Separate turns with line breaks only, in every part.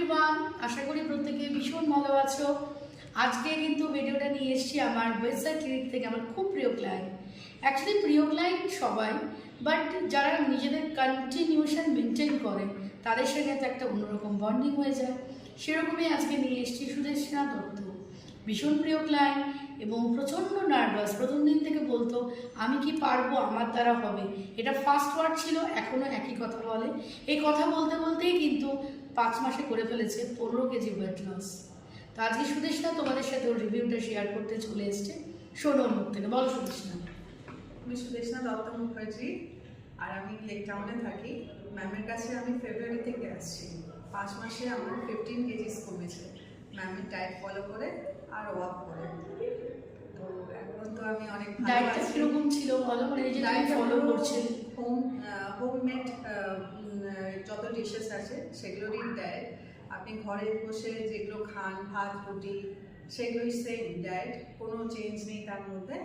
Everyone, আশা করি প্রত্যেকে ভীষণ ভালো আছো। আজকে কিন্তু ভিডিওটা নিয়ে এসেছি আমার ওয়েবসাইট ক্লিনিক থেকে আমার খুব প্রিয় ক্লায়েন্ট। অ্যাকচুয়ালি প্রিয় ক্লায়েন্ট সবাই, বাট যারা নিজেদের কন্টিনিউশন মেনটেন করে তাদের সঙ্গে তো একটা অন্যরকম বন্ডিং হয়ে যায়। সেরকমই আজকে নিয়ে এসেছি সুদেষ্ণা দত্ত, ভীষণ প্রিয় ক্লায়েন্ট এবং প্রচণ্ড নার্ভাস। প্রথম দিন থেকে বলতো আমি কি পারবো, আমার দ্বারা হবে। এটা ফার্স্ট ওয়ার্ড ছিল, এখনও একই কথা বলে। এই কথা বলতে বলতেই কিন্তু 5 মাসে করে ফেলেছে 15 কেজি ওয়েট লস। তো আজকে সুদেষ্ণা তোমাদের সাথে ওর রিভিউটা শেয়ার করতে চলে এসছে। শোনো ওর মুখ থেকে। বলো সুদেষ্ণা।
আমি সুদেষ্ণা দত্ত মুখার্জি, আর আমি লেক টাউনে থাকি। ম্যামের কাছে আমি ফেব্রুয়ারি থেকে আসছি। 5 মাসে আমার 15 কেজিস কমেছে ম্যামের ডায়েট ফলো করে আর ওয়াক করে। তো এখন তো আমি অনেক ভালো
ডায়েটটা
আছি।
কিরকম ছিল বলো, মানে এই যে ডায়েট ফলো করছে।
হোমমেড যত ডিশেস আছে সেগুলোরই ডায়েট। আপনি ঘরে বসে যেগুলো খান, ভাত রুটি, সেগুলোই সেম ডায়েট, কোনো চেঞ্জ নেই তার মধ্যে।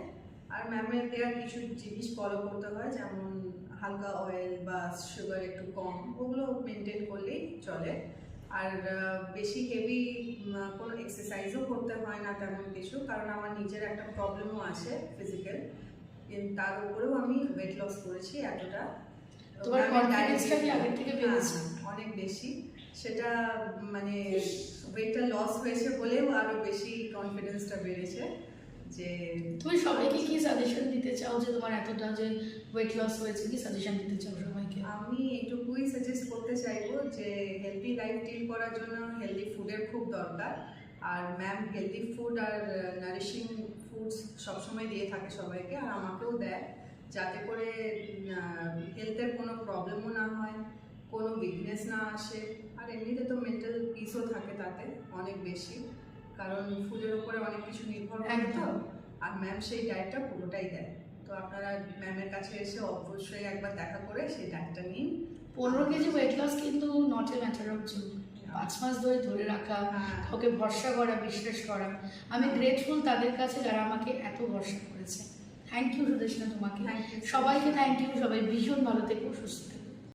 আর ম্যামের দেওয়া কিছু জিনিস ফলো করতে হয়, যেমন হালকা অয়েল বা সুগার একটু কম, ওগুলো মেনটেন করলেই চলে। আর বেশি হেভি কোনো এক্সারসাইজও করতে হয় না তেমন কিছু, কারণ আমার নিজের একটা প্রবলেমও আছে ফিজিক্যাল। তার উপরেও আমি ওয়েট লস করেছি এতটা।
তোমার কনফিডেন্সটা কি আগের থেকে বেড়েছে?
অনেক বেশি। সেটা মানে ওয়েটটা লস হয়েছে বলেও আরো বেশি কনফিডেন্সটা বেড়েছে। যে
তুমি সবাইকে কি সাজেশন দিতে চাও, যে তোমার এতটা যে ওয়েট লস হয়েছে, কি সাজেশন দিতে চাও সবাইকে?
আমি এটুকুই সাজেস্ট করতে চাইবো যে হেলদি লাইফ লিড করার জন্য হেলদি ফুডের খুব দরকার। আর ম্যাম হেলদি ফুড আর নারিশিং ফুডস সবসময় দিয়ে থাকে সবাইকে, আর আমাকেও দেয়, যাতে করে হেলথের কোনো প্রবলেমও না হয়, কোনো উইকনেস না আসে। আর এমনিতে তো মেন্টাল পিসও থাকে তাতে অনেক বেশি, কারণ ফুডের উপরে অনেক কিছু নির্ভর করে তো। আর ম্যাম সেই ডায়েটটা পুরোটাই দেয়। তো আপনারা ম্যামের কাছে এসে অবশ্যই একবার দেখা করে সেই ডায়েটটা নিন।
15 কেজি ওয়েট লস কিন্তু not a matter of joke. 5 মাস ধরে রাখা, ওকে ভরসা করা, বিশ্বাস করা। আমি গ্রেটফুল তাদের কাছে যারা আমাকে এত ভরসা করেছে। থ্যাংক ইউ সুদেষ্ণা তোমাকে।
Thank you.
সবাইকে থ্যাংক ইউ। সবাই ভীষণ ভালো থেকো, সুস্থ থেকো।